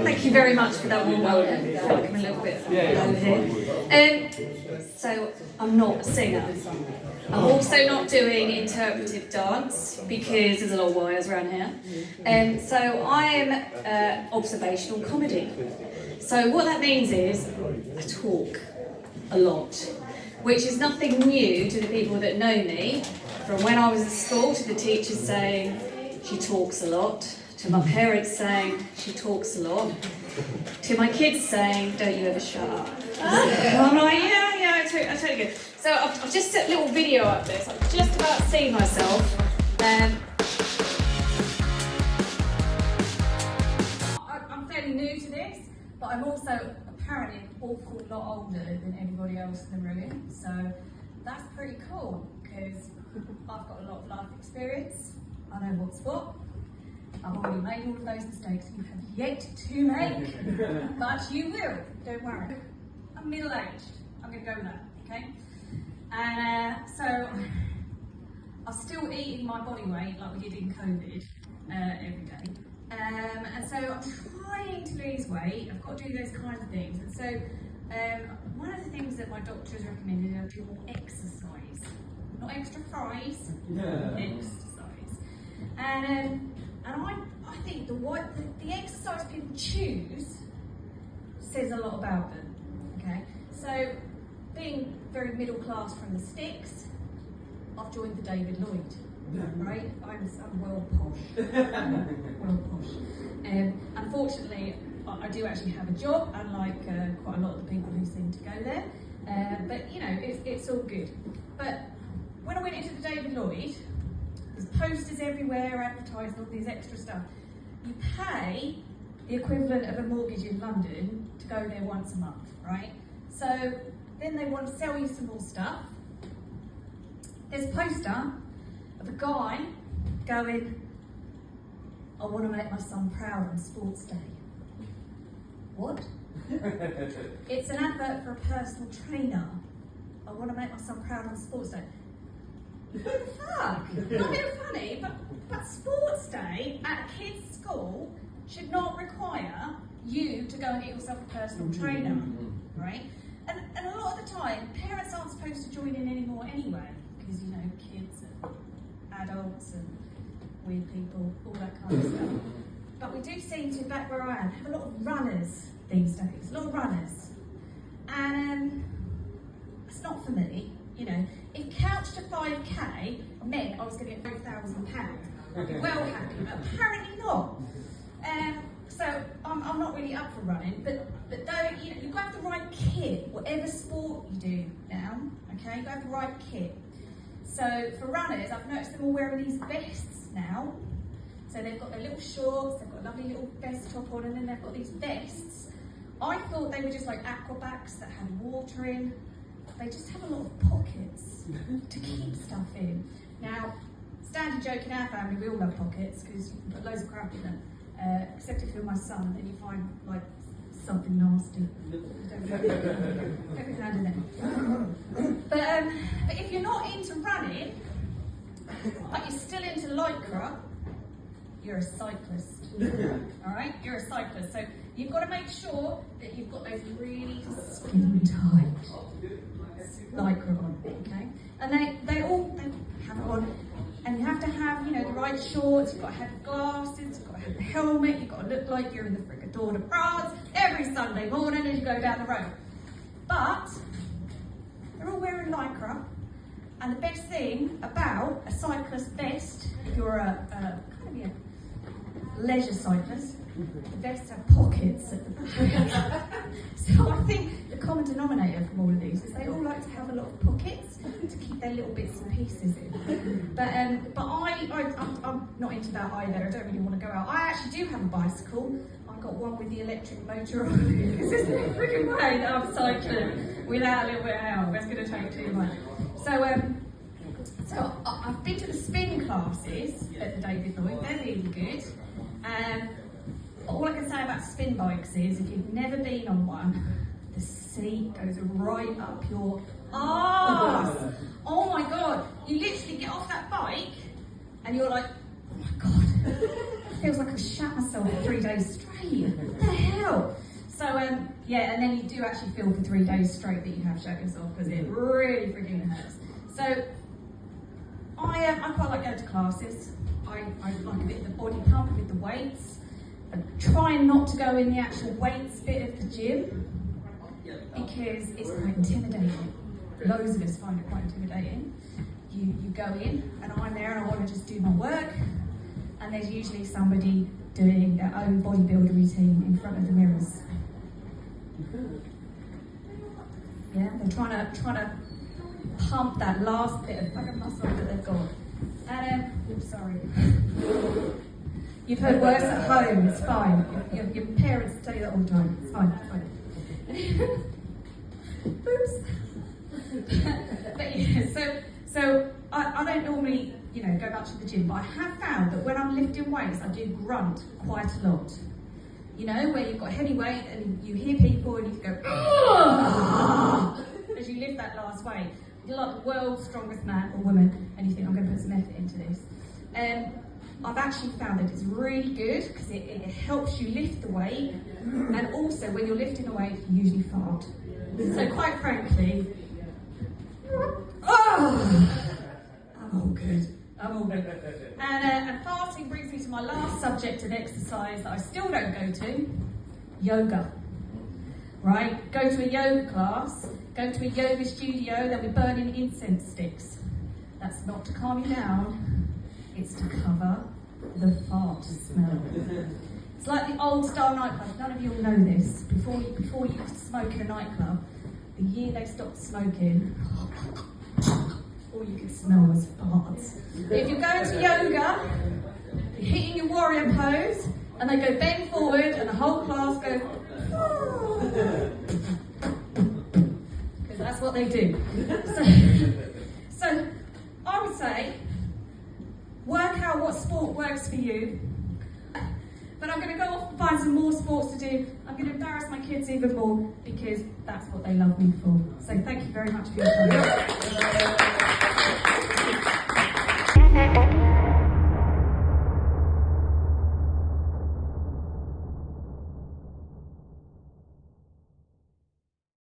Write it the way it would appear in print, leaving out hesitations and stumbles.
Thank you very much for that one. Well, I'm a little bit over here. So I'm not a singer. I'm also not doing interpretive dance because there's a lot of wires around here. So I'm observational comedy. So what that means is I talk a lot, which is nothing new to the people that know me. From when I was at school, to the teachers saying she talks a lot, to my parents saying she talks a lot, to my kids saying don't you ever shut up. And I'm like, yeah, I totally get. So I've just set a little video up there, so I'm just about to see myself. I'm fairly new to this, but I'm also apparently an awful lot older than everybody else in the room, so that's pretty cool because I've got a lot of life experience. I know what's what. I've already made all of those mistakes you have yet to make, but you will, don't worry. I'm middle-aged, I'm going to go with that, okay? And so I'm still eating my body weight like we did in COVID every day. And so I'm trying to lose weight. I've got to do those kinds of things. And so one of the things that my doctor has recommended is I do more exercise. Not extra fries, exercise. And I think the exercise people choose says a lot about them. Okay, so being very middle class from the sticks, I've joined the David Lloyd. Right, I'm well posh. Well posh. Unfortunately, I do actually have a job, unlike quite a lot of the people who seem to go there. But you know, it's all good. But when I went into the David Lloyd, there's posters everywhere advertising all these extra stuff. You pay the equivalent of a mortgage in London to go there once a month, right? So then they want to sell you some more stuff. There's a poster of a guy going, I want to make my son proud on sports day. What? It's an advert for a personal trainer. I want to make my son proud on sports day. What the fuck? Not being funny, but sports day at a kid's school should not require you to go and get yourself a personal trainer, right? And a lot of the time, parents aren't supposed to join in anymore anyway, because, you know, kids and adults and weird people, all that kind of stuff. But we do seem to, back where I am, have a lot of runners these days, a lot of runners. And it's not for me, you know. If Couch to 5k meant I was going to get £5,000, I'd be well happy, but apparently not. So I'm not really up for running, but though, you know, you've got to have the right kit, whatever sport you do now, okay, you've got to have the right kit. So for runners, I've noticed them all wearing these vests now. So they've got their little shorts, they've got a lovely little vest top on, and then they've got these vests. I thought they were just like aquabats that had water in. They just have a lot of pockets to keep stuff in. Now, standard joke in our family, we all have pockets because you can put loads of crap in them. Except if you're my son, then you find like something nasty. Don't be handy then. But if you're not into running, but you're still into lycra, you're a cyclist. All right, you're a cyclist. So you've got to make sure that you've got those really skin tight lycra on, okay? And they all have it on. And you have to have, you know, the right shorts, you've got to have glasses, you've got to have the helmet, you've got to look like you're in the Fricador de France every Sunday morning as you go down the road. But they're all wearing lycra, and the best thing about a cyclist vest, if you're a leisure cyclist, the vests have pockets at the back. So I think the common denominator from all of these is they all like to have a lot of pockets to keep their little bits and pieces in. But I'm not into that either. I don't really want to go out. I actually do have a bicycle. I've got one with the electric motor on it. This is the freaking way that I'm cycling without a little bit of help. That's going to take too much. So I've been to the spin classes at the David Lloyd. They're really good. All I can say about spin bikes is, if you've never been on one, the seat goes right up your arse. Oh my God. You literally get off that bike and you're like, oh my God. feels like I've shat myself for 3 days straight. What the hell? So, yeah, and then you do actually feel for 3 days straight that you have shat yourself because it really freaking hurts. So, I quite like going to classes. I like a bit of the body pump with the weights. I'm trying not to go in the actual weights bit of the gym because it's quite intimidating. Loads of us find it quite intimidating. You go in and I'm there and I want to just do my work, and there's usually somebody doing their own bodybuilder routine in front of the mirrors. Yeah, they're trying to pump that last bit of fucking muscle that they've got. And oops, sorry. You've heard worse at home. It's fine. Your parents tell you that all the time. It's fine. It's fine. Oops. But yeah, so I don't normally, go much to the gym, but I have found that when I'm lifting weights, I do grunt quite a lot. Where you've got heavy weight and you hear people and you go, "Ugh!" as you lift that last weight. You're like the world's strongest man or woman, and you think, I'm going to put some effort into this. I've actually found that it's really good because it helps you lift the weight, and also when you're lifting the weight, you usually fart. So quite frankly, I'm all good. And fasting brings me to my last subject of exercise that I still don't go to, yoga. Right? Go to a yoga class, go to a yoga studio, they'll be burning incense sticks. That's not to calm you down, it's to cover the fart smell. It's like the old style nightclubs. None of you all know this. Before you could smoke in a nightclub, the year they stopped smoking, all you could smell was farts. If you're going to yoga, you're hitting your warrior pose, and they go bend forward, and the whole class goes, because that's what they do. So I would say, work out what sport works for you. But I'm going to go off and find some more sports to do. I'm going to embarrass my kids even more because that's what they love me for. So thank you very much for your time.